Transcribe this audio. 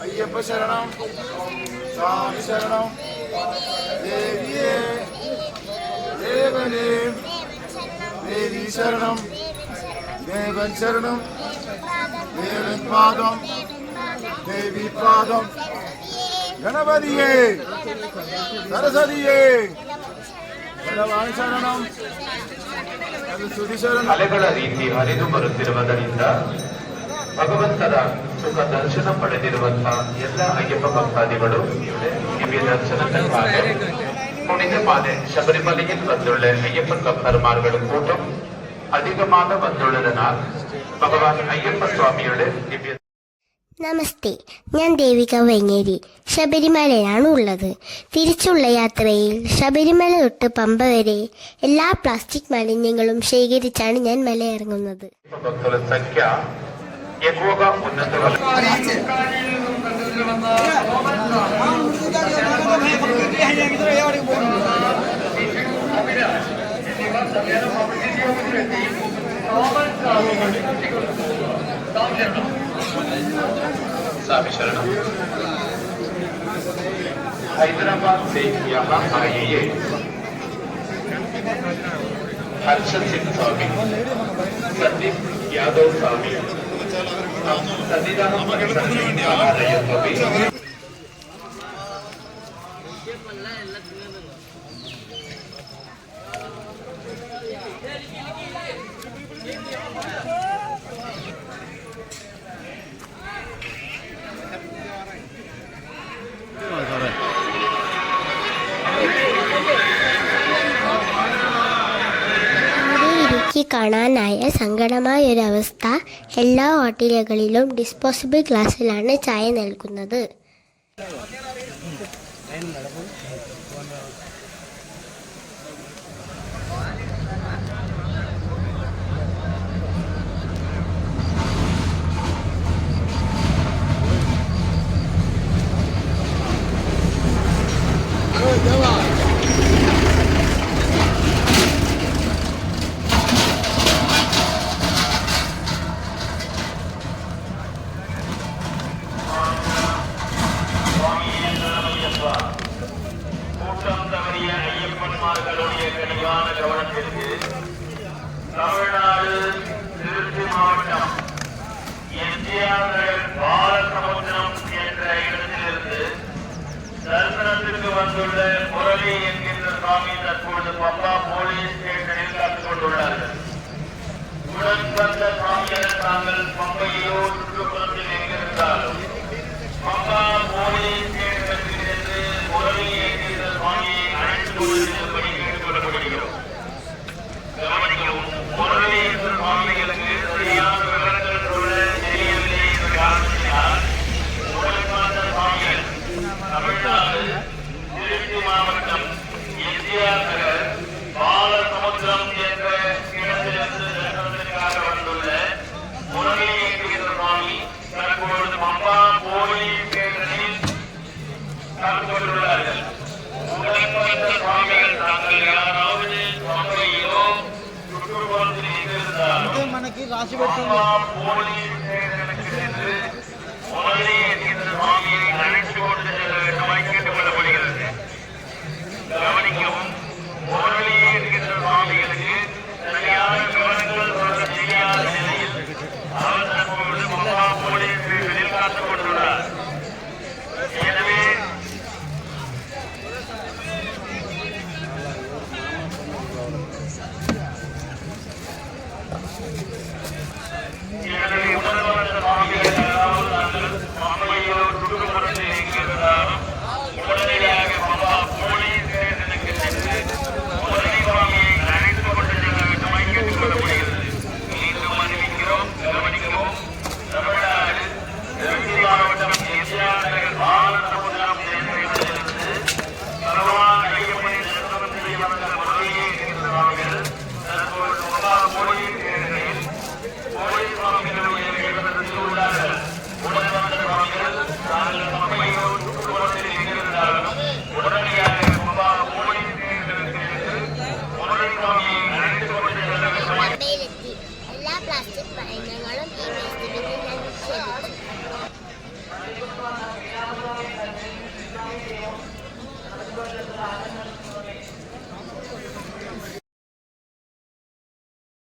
ஐயப்ப சரணம், சாமி சரணம், தேவியே தேவனே, தேவி சரணம், தேவன் சரணம், தேவன் பாதம், தேவி பாதம், கணபதியே சரஸ்வதியே ಭಗವಾನ್ ಶರಣಂ. ಅಲೆಗಳ ರೀತಿ ಹರಿದು ಬರುತ್ತಿರುವುದರಿಂದ ಭಗವಂತನ ಸುಖ ದರ್ಶನ ಪಡೆದಿರುವಂತಹ ಎಲ್ಲ ಅಯ್ಯಪ್ಪ ಭಕ್ತಾದಿಗಳು ദിവ്യ ദർശനത്തിനാണ് புனிதமான ശബരിമലയിൽ வந்துள்ள ஐயப்பன் பக்தர்மார்களும் கூட்டம் அதிகமாக வந்துள்ளதனால் பகவான் ஐயப்ப சுவாமிയുടെ ദിവ്യ. നമസ്തേ, ഞാൻ ദേവിക വെങ്ങേരി. ശബരിമലയിലാണ് ഉള്ളത്. തിരിച്ചുള്ള യാത്രയിൽ ശബരിമല തൊട്ട് പമ്പ വരെ എല്ലാ പ്ലാസ്റ്റിക് മാലിന്യങ്ങളും ശേഖരിച്ചാണ് ഞാൻ മലയിറങ്ങുന്നത്. स्वामी शरणम. हैदराबाद से यहाँ आए ये हर्षद सिंह स्वामी, संदीप यादव स्वामी, सन्निधान കാണാനായ സങ്കടമായ ഒരവസ്ഥ. എല്ലാ ഹോട്ടലുകളിലും ഡിസ്പോസിബിൾ ഗ്ലാസ്സിലാണ് ചായ നൽകുന്നത്. தமிழ்நாடு திருச்சி மாவட்டம் எம்ஜிஆர் பாலசமுத்திரம் என்ற இடத்திலிருந்து தரிசனத்திற்கு வந்துள்ள முரளி என்கின்ற சுவாமி தற்பொழுது பம்பா போலீஸ் ஸ்டேஷனில் காத்துக் கொண்டுள்ளார்கள். உடன் வந்த சுவாமியினர் தாங்கள் பம்பையிலோ சுற்றுப்புறத்தில் எங்கிருந்தாலும் பம்பா போலீஸ் ஸ்டேஷனுக்கு சென்று முரளி என்கின்ற சுவாமியை அழைத்துக் கொண்டு செல்லும்படி கேட்டுக் கொள்ளப்படுகிறோம். கவனிக்கவும், முரளி என்ற சுவாமிகளுக்கு சரியான விவரங்கள் சொல்ல தெரியவில்லை என்ற காரணத்தினால் உடன் வந்த சுவாமிகள் தமிழ்நாடு திருச்சி மாவட்டம் எம்ஜிஆர் நகர் பாலசமுத்திரம் என்ற இடத்திலிருந்து தரிசனத்திற்காக வந்துள்ள முரளி என்கிற சுவாமி தற்பொழுது பம்பா போலீஸ் ஸ்டேஷனில் காத்துக் கொண்டுள்ளார்கள். உடன் வந்த சுவாமிகள் தாங்கள் யாராவது பம்பையிலோ சுற்றுப்புறத்தில் எங்கிருந்தாலும் பம்பா போலீஸ் ஸ்டேஷனுக்கு சென்று முரளி என்கிற சுவாமியை அழைத்து கொண்டு செல்ல வேண்டுமாய் கேட்டுக் கொள்ளப்படுகிறது. கவனிக்கவும், முரளி என்கின்ற சுவாமிகளுக்கு சரியான விவரங்கள் சொல்ல தெரியாத நிலையில் அவர் தற்பொழுது பம்பா போலீஸ் ஸ்டேஷனில் காத்துக் கொண்டுள்ளார். எனவே உடனடியாக ും